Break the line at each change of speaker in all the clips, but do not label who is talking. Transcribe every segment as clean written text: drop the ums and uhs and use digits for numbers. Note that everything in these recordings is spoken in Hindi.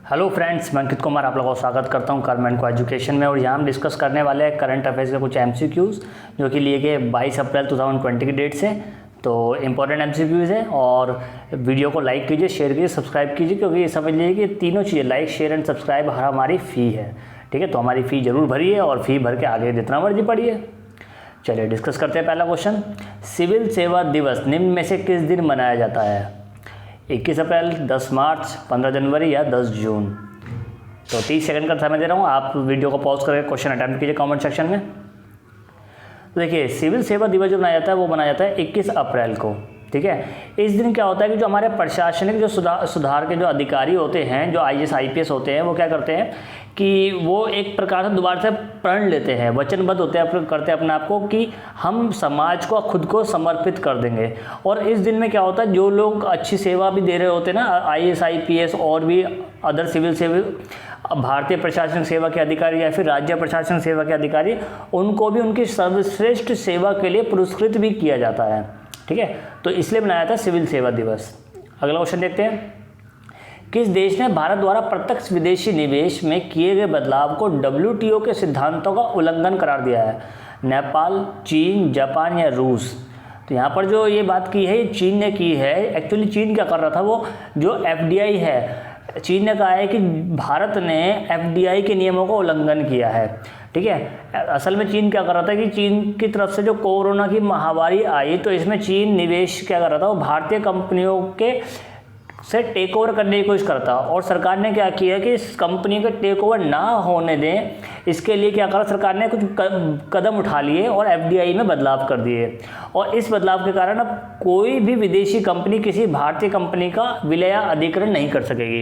हेलो फ्रेंड्स, मैं अंकित कुमार आप लोगों का स्वागत करता हूं कर्म एंड को एजुकेशन में। और यहाँ हम डिस्कस करने वाले हैं करंट अफेयर्स के कुछ एमसीक्यूज़ जो कि लिए गए 22 अप्रैल 2020 की डेट से। तो इम्पॉर्टेंट एमसीक्यूज़ है और वीडियो को लाइक कीजिए, शेयर कीजिए, सब्सक्राइब कीजिए, क्योंकि ये समझ लीजिए कि तीनों चीज़ें लाइक, शेयर एंड सब्सक्राइब हमारी फ़ी है। ठीक है, तो हमारी फ़ी ज़रूर भरिए और फ़ी भर के आगे जितना मर्जी पढ़िए। चलिए डिस्कस करते हैं। पहला क्वेश्चन, सिविल सेवा दिवस निम्न में से किस दिन मनाया जाता है? 21 अप्रैल, 10 मार्च, 15 जनवरी या 10 जून? तो 30 सेकंड का समय दे रहा हूँ, आप वीडियो को पॉज करके क्वेश्चन अटेम्प्ट कीजिए कमेंट सेक्शन में। तो देखिए, सिविल सेवा दिवस जो मनाया जाता है वो मनाया जाता है 21 अप्रैल को। ठीक है, इस दिन क्या होता है कि जो हमारे प्रशासनिक जो सुधार के जो अधिकारी होते हैं, जो IAS IPS होते हैं, वो क्या करते हैं कि वो एक प्रकार से दोबारा से प्रण लेते हैं, वचनबद्ध होते हैं, करते हैं अपने आप को कि हम समाज को खुद को समर्पित कर देंगे। और इस दिन में क्या होता है, जो लोग अच्छी सेवा भी दे रहे होते हैं ना, IAS IPS और भी अदर सिविल सेवा, भारतीय प्रशासनिक सेवा के अधिकारी या फिर राज्य प्रशासनिक सेवा के अधिकारी, उनको भी उनकी सर्वश्रेष्ठ सेवा के लिए पुरस्कृत भी किया जाता है। ठीक है, तो इसलिए बनाया था सिविल सेवा दिवस। अगला क्वेश्चन देखते हैं, किस देश ने भारत द्वारा प्रत्यक्ष विदेशी निवेश में किए गए बदलाव को WTO के सिद्धांतों का उल्लंघन करार दिया है? नेपाल, चीन, जापान या रूस? तो यहाँ पर जो ये बात की है, चीन ने की है। एक्चुअली चीन क्या कर रहा था, वो जो FDI है, चीन ने कहा है कि भारत ने FDI के नियमों का उल्लंघन किया है। ठीक है, असल में चीन क्या कर रहा था कि चीन की तरफ से जो कोरोना की महामारी आई, तो इसमें चीन निवेश क्या कर रहा था, वो भारतीय कंपनियों के से टेक ओवर करने की कोशिश करता। और सरकार ने क्या किया कि इस कंपनी का टेक ओवर ना होने दें, इसके लिए क्या करा, सरकार ने कुछ कदम उठा लिए और FDI में बदलाव कर दिए। और इस बदलाव के कारण अब कोई भी विदेशी कंपनी किसी भारतीय कंपनी का विलय अधिग्रहण नहीं कर सकेगी,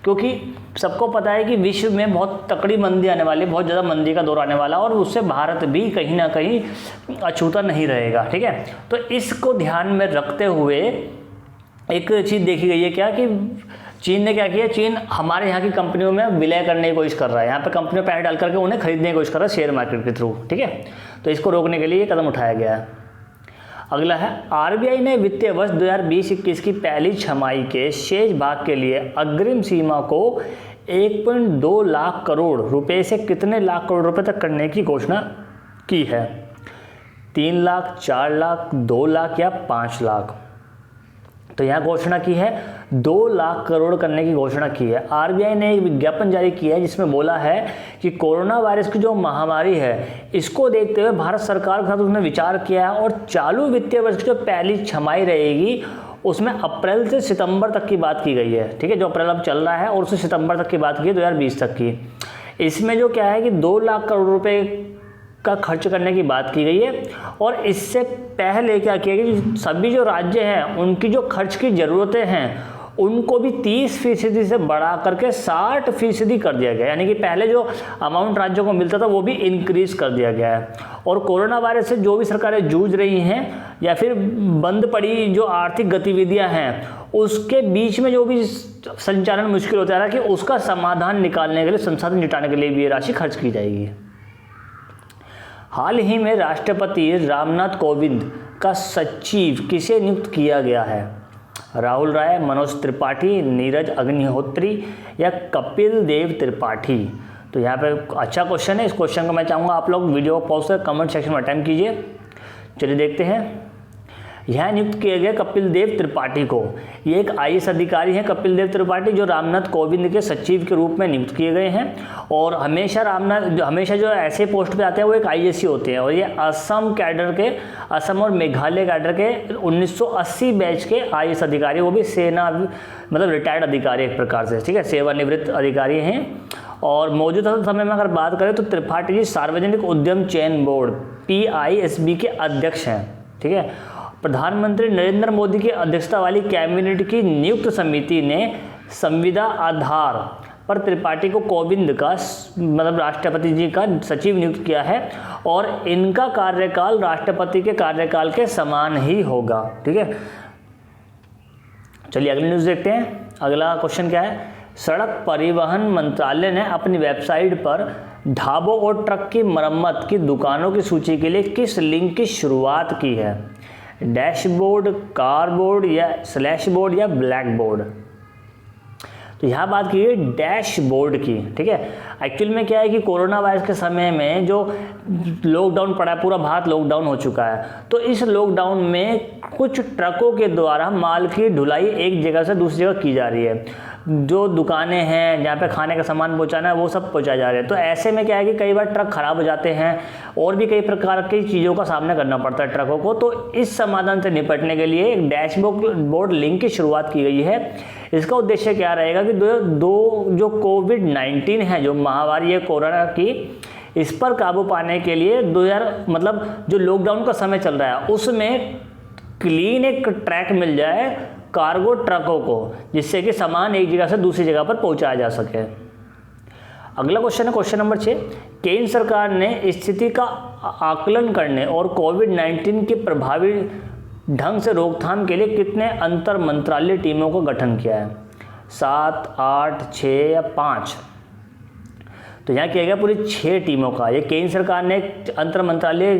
क्योंकि सबको पता है कि विश्व में बहुत तकड़ी मंदी आने वाली, बहुत ज़्यादा मंदी का दौर आने वाला, और उससे भारत भी कहीं ना कहीं अछूता नहीं रहेगा। ठीक है, तो इसको ध्यान में रखते हुए एक चीज़ देखी गई है क्या कि चीन ने क्या किया, चीन हमारे यहाँ की कंपनियों में विलय करने की कोशिश कर रहा है, यहाँ पे कंपनियों पैसे डाल करके उन्हें खरीदने की कोशिश कर रहा है शेयर मार्केट के थ्रू। ठीक है, तो इसको रोकने के लिए ये कदम उठाया गया है। अगला है, RBI ने वित्तीय वर्ष 2020-21 की पहली छमाही के शेष भाग के लिए अग्रिम सीमा को 1.2 लाख करोड़ रुपए से कितने लाख करोड़ रुपए तक करने की घोषणा की है? 3 लाख, 4 लाख, 2 लाख या 5 लाख? तो यहाँ घोषणा की है 2 लाख करोड़ करने की घोषणा की है। RBI ने एक विज्ञापन जारी किया है जिसमें बोला है कि कोरोना वायरस की जो महामारी है, इसको देखते हुए भारत सरकार के साथ उसने विचार किया है और चालू वित्तीय वर्ष की जो पहली छमाही रहेगी उसमें अप्रैल से सितंबर तक की बात की गई है। ठीक है, जो अप्रैल अब चल रहा है और उससे सितंबर तक की बात की है, 2020 तक की। इसमें जो क्या है कि 2 लाख करोड़ रुपए का खर्च करने की बात की गई है। और इससे पहले क्या किया गया कि सभी जो राज्य हैं उनकी जो खर्च की ज़रूरतें हैं उनको भी 30% से बढ़ा करके 60% कर दिया गया, यानी कि पहले जो अमाउंट राज्यों को मिलता था वो भी इंक्रीज कर दिया गया है। और कोरोना वायरस से जो भी सरकारें जूझ रही हैं या फिर बंद पड़ी जो आर्थिक गतिविधियां हैं, उसके बीच में जो भी संचालन मुश्किल होता है कि उसका समाधान निकालने के लिए, संसाधन जुटाने के लिए भी ये राशि खर्च की जाएगी। हाल ही में राष्ट्रपति रामनाथ कोविंद का सचिव किसे नियुक्त किया गया है? राहुल राय, मनोज त्रिपाठी, नीरज अग्निहोत्री या कपिल देव त्रिपाठी? तो यहाँ पे अच्छा क्वेश्चन है। इस क्वेश्चन को मैं चाहूँगा आप लोग वीडियो को पॉज कर कमेंट सेक्शन में अटेम्प्ट कीजिए। चलिए देखते हैं। यहाँ नियुक्त किए गए कपिल देव त्रिपाठी को, ये एक IAS अधिकारी हैं कपिल देव त्रिपाठी, जो रामनाथ कोविंद के सचिव के रूप में नियुक्त किए गए हैं। और हमेशा जो ऐसे पोस्ट पे आते हैं वो एक IAS ही होते हैं। और ये असम कैडर के, असम और मेघालय कैडर के 1980 बैच के IAS अधिकारी, वो भी सेना मतलब रिटायर्ड अधिकारी एक प्रकार से। ठीक है, सेवानिवृत्त अधिकारी हैं। और मौजूदा समय में अगर बात करें तो त्रिपाठी जी सार्वजनिक उद्यम चयन बोर्ड PISB के अध्यक्ष हैं। ठीक है, प्रधानमंत्री नरेंद्र मोदी की अध्यक्षता वाली कैबिनेट की नियुक्त समिति ने संविदा आधार पर त्रिपाठी को कोविंद का मतलब राष्ट्रपति जी का सचिव नियुक्त किया है और इनका कार्यकाल राष्ट्रपति के कार्यकाल के समान ही होगा। ठीक है, चलिए अगली न्यूज़ देखते हैं। अगला क्वेश्चन क्या है? सड़क परिवहन मंत्रालय ने अपनी वेबसाइट पर ढाबों और ट्रक की मरम्मत की दुकानों की सूची के लिए किस लिंक की शुरुआत की है? डैशबोर्ड, कारबोर्ड या स्लैशबोर्ड या ब्लैकबोर्ड? तो यहाँ बात की है डैशबोर्ड की, ठीक है। एक्चुअल में क्या है कि कोरोना वायरस के समय में जो लॉकडाउन पड़ा है, पूरा भारत लॉकडाउन हो चुका है, तो इस लॉकडाउन में कुछ ट्रकों के द्वारा माल की ढुलाई एक जगह से दूसरी जगह की जा रही है। जो दुकानें हैं जहाँ पे खाने का सामान पहुँचाना है वो सब पहुँचाए जा रहे हैं। तो ऐसे में क्या है कि कई बार ट्रक खराब हो जाते हैं और भी कई प्रकार की चीज़ों का सामना करना पड़ता है ट्रकों को। तो इस समाधान से निपटने के लिए एक डैशबोर्ड लिंक की शुरुआत की गई है। इसका उद्देश्य क्या रहेगा कि दो जो कोविड-19 है, जो महामारी है कोरोना की, इस पर काबू पाने के लिए 2000 मतलब जो लॉकडाउन का समय चल रहा है उसमें क्लीन एक ट्रैक मिल जाए कार्गो ट्रकों को, जिससे कि सामान एक जगह से दूसरी जगह पर पहुंचाया जा सके। अगला क्वेश्चन है क्वेश्चन नंबर 6। केंद्र सरकार ने स्थिति का आकलन करने और कोविड-19 की प्रभावी ढंग से रोकथाम के लिए कितने अंतर मंत्रालय टीमों का गठन किया है? 7, 8, 6 या 5? तो यहाँ किया गया पूरी 6 टीमों का। ये केंद्र सरकार ने अंतर मंत्रालय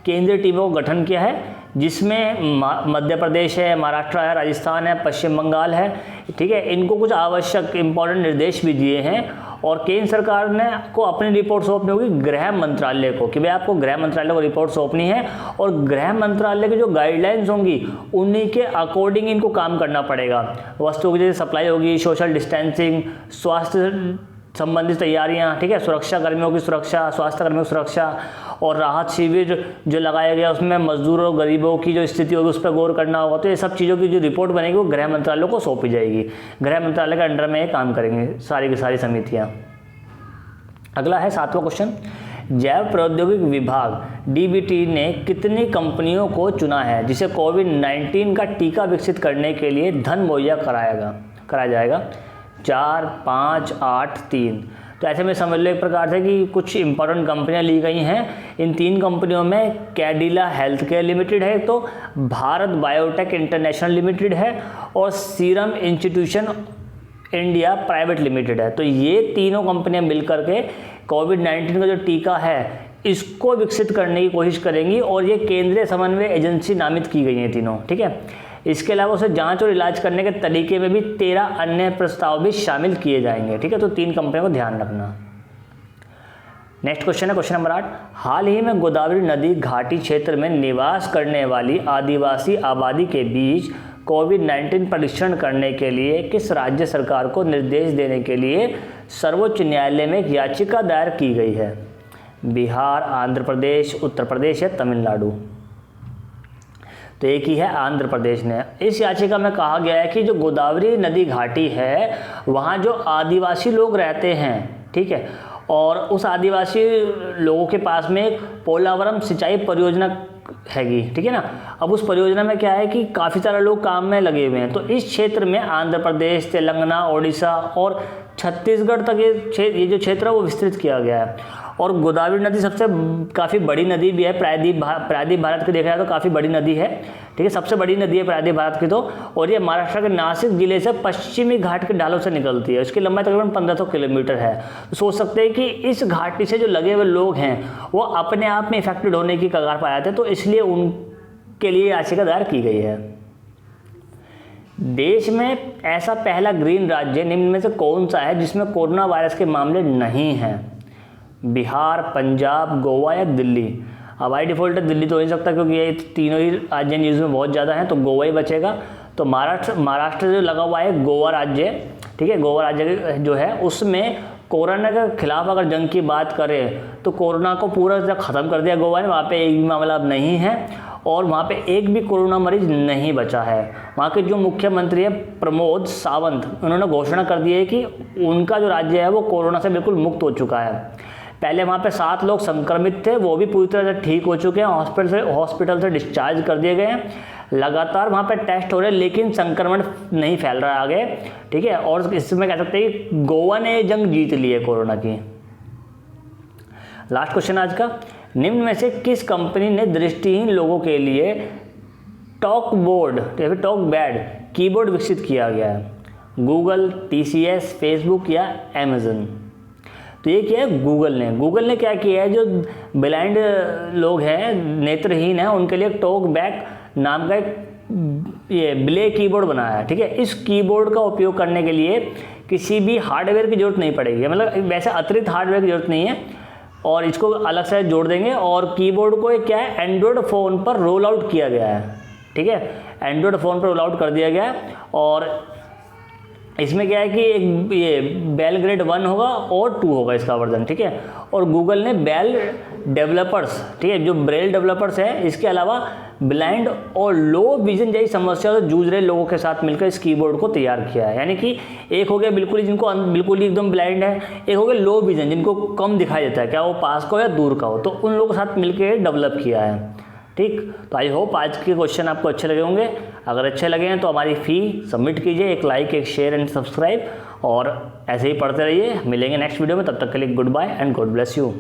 केंद्रीय टीमों का गठन किया है, जिसमें मध्य प्रदेश है, महाराष्ट्र है, राजस्थान है, पश्चिम बंगाल है, ठीक है। इनको कुछ आवश्यक इंपॉर्टेंट निर्देश भी दिए हैं और केंद्र सरकार ने को अपनी रिपोर्ट सौंपनी होगी गृह मंत्रालय को, कि भाई आपको गृह मंत्रालय को रिपोर्ट सौंपनी है और गृह मंत्रालय की जो गाइडलाइंस होंगी उन्हीं के अकॉर्डिंग इनको काम करना पड़ेगा। वस्तुओं की जैसे सप्लाई होगी, सोशल डिस्टेंसिंग, स्वास्थ्य संबंधित तैयारियां, ठीक है, सुरक्षा कर्मियों की सुरक्षा, स्वास्थ्य कर्मियों की सुरक्षा और राहत शिविर जो लगाया गया उसमें मजदूरों और गरीबों की जो स्थिति होगी उस पर गौर करना होगा। तो ये सब चीज़ों की जो रिपोर्ट बनेगी वो गृह मंत्रालय को सौंपी जाएगी। गृह मंत्रालय के अंडर में ये काम करेंगे सारी की सारी समितियाँ। अगला है 7वां क्वेश्चन। जैव प्रौद्योगिकी विभाग DBT ने कितनी कंपनियों को चुना है जिसे कोविड-19 का टीका विकसित करने के लिए धन मुहैया कराया जाएगा? 4, 5, 8, 3? तो ऐसे में समझ लो एक प्रकार से कि कुछ इंपॉर्टेंट कंपनियां ली गई हैं। इन 3 कंपनियों में कैडिला हेल्थ केयर लिमिटेड है, तो भारत बायोटेक इंटरनेशनल लिमिटेड है और serum institution India private limited है। तो ये तीनों कंपनियां मिलकर के कोविड-19 का जो टीका है इसको विकसित करने की कोशिश करेंगी और ये केंद्रीय समन्वय एजेंसी नामित की गई हैं तीनों, ठीक है। इसके अलावा उसे जांच और इलाज करने के तरीके में भी 13 अन्य प्रस्ताव भी शामिल किए जाएंगे, ठीक है। तो 3 कंपनियों को ध्यान रखना। नेक्स्ट क्वेश्चन है क्वेश्चन नंबर 8। हाल ही में गोदावरी नदी घाटी क्षेत्र में निवास करने वाली आदिवासी आबादी के बीच कोविड-19 परीक्षण करने के लिए किस राज्य सरकार को निर्देश देने के लिए सर्वोच्च न्यायालय में एक याचिका दायर की गई है? बिहार, आंध्र प्रदेश, उत्तर प्रदेश या तमिलनाडु? तो एक ही है आंध्र प्रदेश ने। इस याचिका में कहा गया है कि जो गोदावरी नदी घाटी है वहाँ जो आदिवासी लोग रहते हैं, ठीक है, और उस आदिवासी लोगों के पास में एक पोलावरम सिंचाई परियोजना हैगी, ठीक है ना। अब उस परियोजना में क्या है कि काफ़ी सारे लोग काम में लगे हुए हैं। तो इस क्षेत्र में आंध्र प्रदेश, तेलंगाना, ओडिशा और छत्तीसगढ़ तक ये जो क्षेत्र है वो विस्तृत किया गया है। और गोदावरी नदी सबसे काफ़ी बड़ी नदी भी है, प्रायद्वीप भारत की देखा जाए तो काफ़ी बड़ी नदी है, ठीक है, सबसे बड़ी नदी है प्रायद्वीप भारत की। तो और ये महाराष्ट्र के नासिक जिले से पश्चिमी घाट के ढालों से निकलती है। इसकी लंबाई तकरीबन 1500 किलोमीटर है। तो सोच सकते हैं कि इस घाटी से जो लगे हुए लोग हैं वो अपने आप में इफेक्टेड होने की कगार पर आए थे, तो इसलिए उनके लिए याचिका दायर की गई है। देश में ऐसा पहला ग्रीन राज्य निम्न में से कौन सा है जिसमें कोरोना वायरस के मामले नहीं हैं? बिहार, पंजाब, गोवा या दिल्ली? अब बाई डिफ़ॉल्ट दिल्ली तो हो नहीं सकता क्योंकि ये तीनों ही राज्य न्यूज़ में बहुत ज़्यादा हैं, तो गोवा ही बचेगा। तो महाराष्ट्र जो लगा हुआ है गोवा राज्य, ठीक है, गोवा राज्य जो है उसमें कोरोना के खिलाफ अगर जंग की बात करें तो कोरोना को पूरा ख़त्म कर दिया गोवा ने। वहाँ पे एक भी मामला अब नहीं है और वहाँ पे एक भी कोरोना मरीज नहीं बचा है। वहाँ के जो मुख्यमंत्री है प्रमोद सावंत, उन्होंने घोषणा कर दी है कि उनका जो राज्य है वो कोरोना से बिल्कुल मुक्त हो चुका है। पहले वहाँ पे 7 लोग संक्रमित थे, वो भी पूरी तरह से ठीक हो चुके हैं, हॉस्पिटल से डिस्चार्ज कर दिए गए हैं। लगातार वहाँ पे टेस्ट हो रहे हैं लेकिन संक्रमण नहीं फैल रहा है आगे, ठीक है। और इसमें कह सकते हैं कि गोवा ने जंग जीत ली है कोरोना की। लास्ट क्वेश्चन आज का। निम्न में से किस कंपनी ने दृष्टिहीन लोगों के लिए टॉक बोर्ड या फिर टॉक बैड कीबोर्ड विकसित किया गया है? गूगल, TCS, फेसबुक या अमेजन? तो ये क्या है, गूगल ने क्या किया है, जो ब्लाइंड लोग हैं, नेत्रहीन हैं, उनके लिए टॉक बैक नाम का एक ये ब्ले कीबोर्ड बनाया है, ठीक है। इस कीबोर्ड का उपयोग करने के लिए किसी भी हार्डवेयर की ज़रूरत नहीं पड़ेगी, मतलब वैसे अतिरिक्त हार्डवेयर की ज़रूरत नहीं है, और इसको अलग से जोड़ देंगे। और कीबोर्ड को एक क्या है, एंड्रॉयड फ़ोन पर रोल आउट किया गया है, ठीक है, एंड्रॉयड फ़ोन पर रोल आउट कर दिया गया है। और इसमें क्या है कि एक ये बेल ग्रेड 1 होगा और 2 होगा इसका वर्जन, ठीक है। और गूगल ने बेल डेवलपर्स, ठीक है, जो ब्रेल डेवलपर्स है, इसके अलावा ब्लाइंड और लो विजन जैसी समस्याओं से जूझ रहे लोगों के साथ मिलकर इस कीबोर्ड को तैयार किया है। यानी कि एक हो गया बिल्कुल ही जिनको बिल्कुल ही एकदम ब्लाइंड है, एक हो गया लो विजन जिनको कम दिखाई देता है, क्या वो पास का हो या दूर का हो, तो उन लोगों के साथ मिलकर डेवलप किया है, ठीक। तो आई होप आज के क्वेश्चन आपको अच्छे लगे होंगे। अगर अच्छे लगे हैं तो हमारी फ़ी सबमिट कीजिए, एक लाइक, एक शेयर एंड सब्सक्राइब, और ऐसे ही पढ़ते रहिए। मिलेंगे नेक्स्ट वीडियो में, तब तक के लिए good bye and God bless you.